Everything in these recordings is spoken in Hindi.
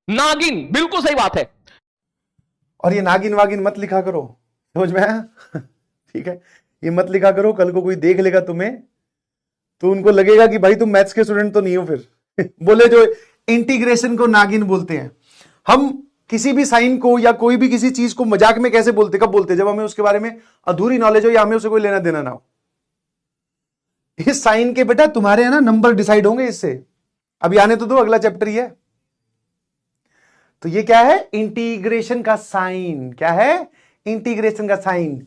नागिन, बिल्कुल सही बात है। और ये नागिन वागिन मत लिखा करो, समझ में आया? ठीक है, ये मत लिखा करो, कल को कोई देख लेगा तुम्हें तो उनको लगेगा कि भाई तुम मैथ्स के स्टूडेंट तो नहीं हो फिर। बोले जो इंटीग्रेशन को नागिन बोलते हैं। हम किसी भी साइन को या कोई भी किसी चीज को मजाक में कैसे बोलते, कब बोलते? जब हमें उसके बारे में अधूरी नॉलेज हो या हमें उसे कोई लेना देना ना हो। इस साइन के बेटा तुम्हारे है ना नंबर डिसाइड होंगे इससे। अभी आने तो दो, अगला चैप्टर ही है। तो ये क्या है? इंटीग्रेशन का साइन। क्या है? इंटीग्रेशन का साइन।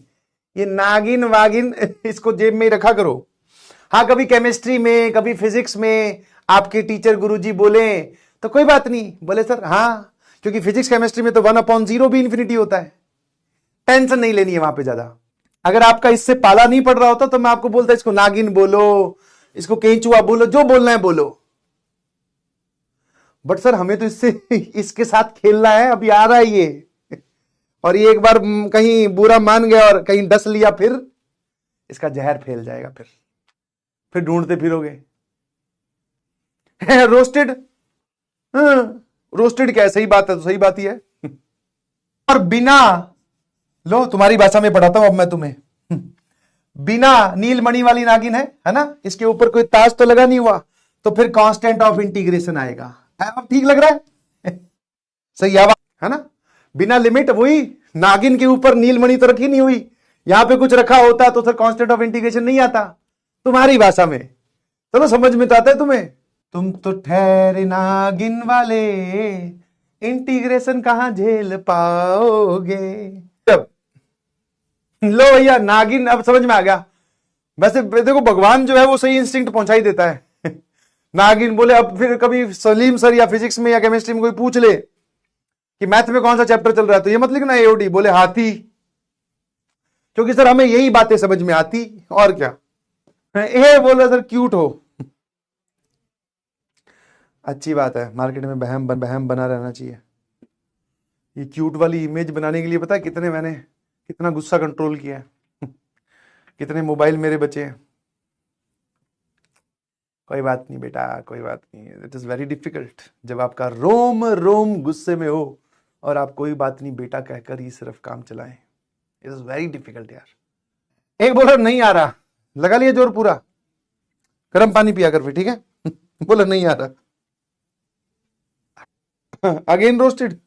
ये नागिन वागिन इसको जेब में ही रखा करो। हाँ, कभी केमिस्ट्री में, कभी फिजिक्स में आपके टीचर गुरुजी बोले तो कोई बात नहीं, बोले सर हाँ, क्योंकि फिजिक्स केमिस्ट्री में तो 1/0 भी इंफिनिटी होता है। टेंशन नहीं लेनी है वहां पे ज्यादा। अगर आपका इससे पाला नहीं पड़ रहा होता तो मैं आपको बोलता इसको नागिन बोलो, इसको केंचुआ बोलो, जो बोलना है बोलो। बट सर हमें तो इससे इसके साथ खेलना है, अभी आ रहा है ये, और ये एक बार कहीं बुरा मान गया और कहीं डस लिया, फिर इसका जहर फैल जाएगा, फिर ढूंढते फिरोगे। रोस्टेड, रोस्टेड क्या है? सही बात है तो सही बात ही है। और बिना, लो तुम्हारी भाषा में पढ़ाता हूं अब मैं तुम्हें। बिना नीलमणि वाली नागिन है ना, इसके ऊपर कोई ताज तो लगा नहीं हुआ, तो फिर कांस्टेंट ऑफ इंटीग्रेशन आएगा। अब ठीक लग रहा है? सही है ना? बिना लिमिट, वही नागिन के ऊपर नीलमणि तो रखी नहीं हुई, यहां पे कुछ रखा होता तो सर कांस्टेंट ऑफ इंटीग्रेशन नहीं आता तुम्हारी भाषा में। चलो समझ में तो आता है तुम्हें। तुम तो ठहरे नागिन वाले, इंटीग्रेशन कहां झेल पाओगे। लो भैया, नागिन अब समझ में आ गया। वैसे देखो भगवान जो है वो सही इंस्टिंक्ट पहुंचा ही देता है। नागिन बोले, अब फिर कभी सलीम सर या फिजिक्स में या केमिस्ट्री में कोई पूछ ले कि मैथ में कौन सा चैप्टर चल रहा है, तो ये मत लिखना एओडी, बोले हाथी, क्योंकि सर हमें यही बातें समझ में आती, और क्या। ये बोल रहा सर क्यूट हो, अच्छी बात है, मार्केट में बहम बना रहना चाहिए। ये क्यूट वाली इमेज बनाने के लिए पता है कितना गुस्सा कंट्रोल किया है। कितने मोबाइल मेरे बचे हैं। कोई बात नहीं बेटा, कोई बात नहीं, इट इज वेरी डिफिकल्ट जब आपका रोम रोम गुस्से में हो और आप कोई बात नहीं बेटा कहकर ही सिर्फ काम चलाएं। इट इज वेरी डिफिकल्ट यार। एक बोलर नहीं आ रहा, लगा लिया जोर पूरा, गर्म पानी पिया कर फिर, ठीक है। बोला नहीं आ रहा, अगेन रोस्टेड।